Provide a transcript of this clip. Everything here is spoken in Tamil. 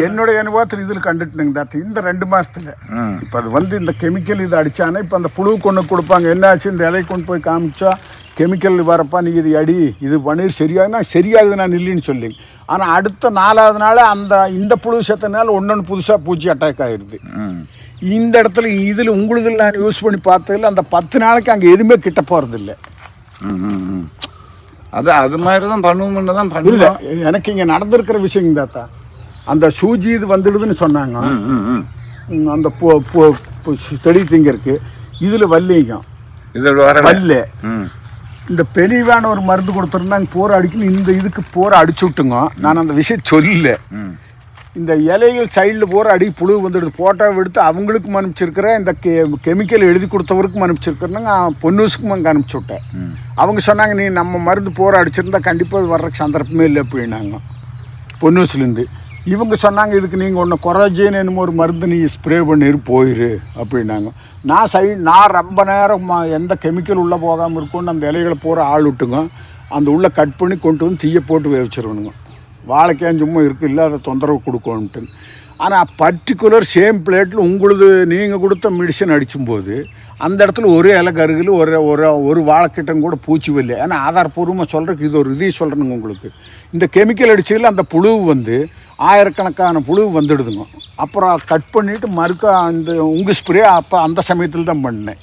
என்னுடைய அனுபவத்தில் இதில் கண்டுட்டுங்க இந்த 2 மாதத்தில் இப்போ அது வந்து இந்த கெமிக்கல் இது அடித்தானே இப்போ அந்த புழு கொண்டு கொடுப்பாங்க. என்ன ஆச்சு, இந்த இலையை கொண்டு போய் காமிச்சா கெமிக்கல் வரப்பா நீ இது அடி இது பன்னீர் சரியாகுதுன்னா சரியாகுது நான் இல்லைன்னு சொல்லி. ஆனால் அடுத்த 4வது நாள் இந்த புழு செத்தனால ஒன்று புதுசாக பூச்சி அட்டாக் ஆகிடுது. இந்த இடத்துல இதில் உங்களுக்கு நான் யூஸ் பண்ணி பார்த்ததில் அந்த 10 நாளைக்கு அங்கே எதுவுமே கிட்ட போகிறதில்ல. அது மாதிரி தான் பண்ணுவோம்னு தான் பண்ணல. எனக்கு இங்கே நடந்திருக்கிற விஷயம் தாத்தா, அந்த சூஜி இது வந்துடுதுன்னு சொன்னாங்க. அந்த செடி திங்கருக்கு இதில் வல்லிக்கும் வல்ல இந்த பெரியவான ஒரு மருந்து கொடுத்துருந்தாங்க போரை அடிக்கணும். இந்த இதுக்கு போரை அடிச்சு விட்டுங்க. நான் அந்த விஷயம் சொல்லல. இந்த இலைகள் சைடில் போகிற அடி புழு வந்துடுது. ஃபோட்டோவை எடுத்து அவங்களுக்கும் அனுப்பிச்சிருக்கிறேன், இந்த கெமிக்கல் எழுதி கொடுத்தவருக்கும் அனுப்பிச்சிருக்கிறேன்னா பொன்னூசுக்கும் அங்கே அனுப்பிச்சி விட்டேன். அவங்க சொன்னாங்க நீ நம்ம மருந்து போரை அடிச்சிருந்தா கண்டிப்பாக வர்றதுக்கு சந்தர்ப்பமே இல்லை அப்படின்னாங்க பொன்னூஸ்லேருந்து. இவங்க சொன்னாங்க இதுக்கு நீங்கள் ஒன்று கொராஜேன்னு என்னமோ ஒரு மருந்து நீ ஸ்ப்ரே பண்ணிரு போயிரு அப்படின்னாங்க. நான் ரொம்ப நேரம் எந்த கெமிக்கல் உள்ளே போகாமல் இருக்கும்னு அந்த இலைகளை போகிற ஆள் விட்டுங்க. அந்த உள்ளே கட் பண்ணி கொண்டு வந்து தீயை போட்டு வேவிச்சிருவணுங்க. வாழைக்காய் சும்மா இருக்குது இல்லை அதை தொந்தரவு கொடுக்கணுன்ட்டு. ஆனால் பர்டிகுலர் சேம் பிளேட்டில் உங்களுது நீங்கள் கொடுத்த மெடிசன் அடிக்கும்போது அந்த இடத்துல ஒரு இலை கருகில் ஒரு வாழைக்கிட்டம் கூட பூச்சி வரல. ஏன்னா ஆதாரப்பூர்வமாக சொல்கிறதுக்கு இது ஒரு இதையும் சொல்கிறேனுங்க உங்களுக்கு. இந்த கெமிக்கல் அடிச்சதில் அந்த புழு வந்து ஆயிரக்கணக்கான புழு வந்துடுதுங்க. அப்புறம் கட் பண்ணிவிட்டு மறுக்க அந்த உங்கள் ஸ்ப்ரே அப்போ அந்த சமயத்தில் தான் பண்ணேன்.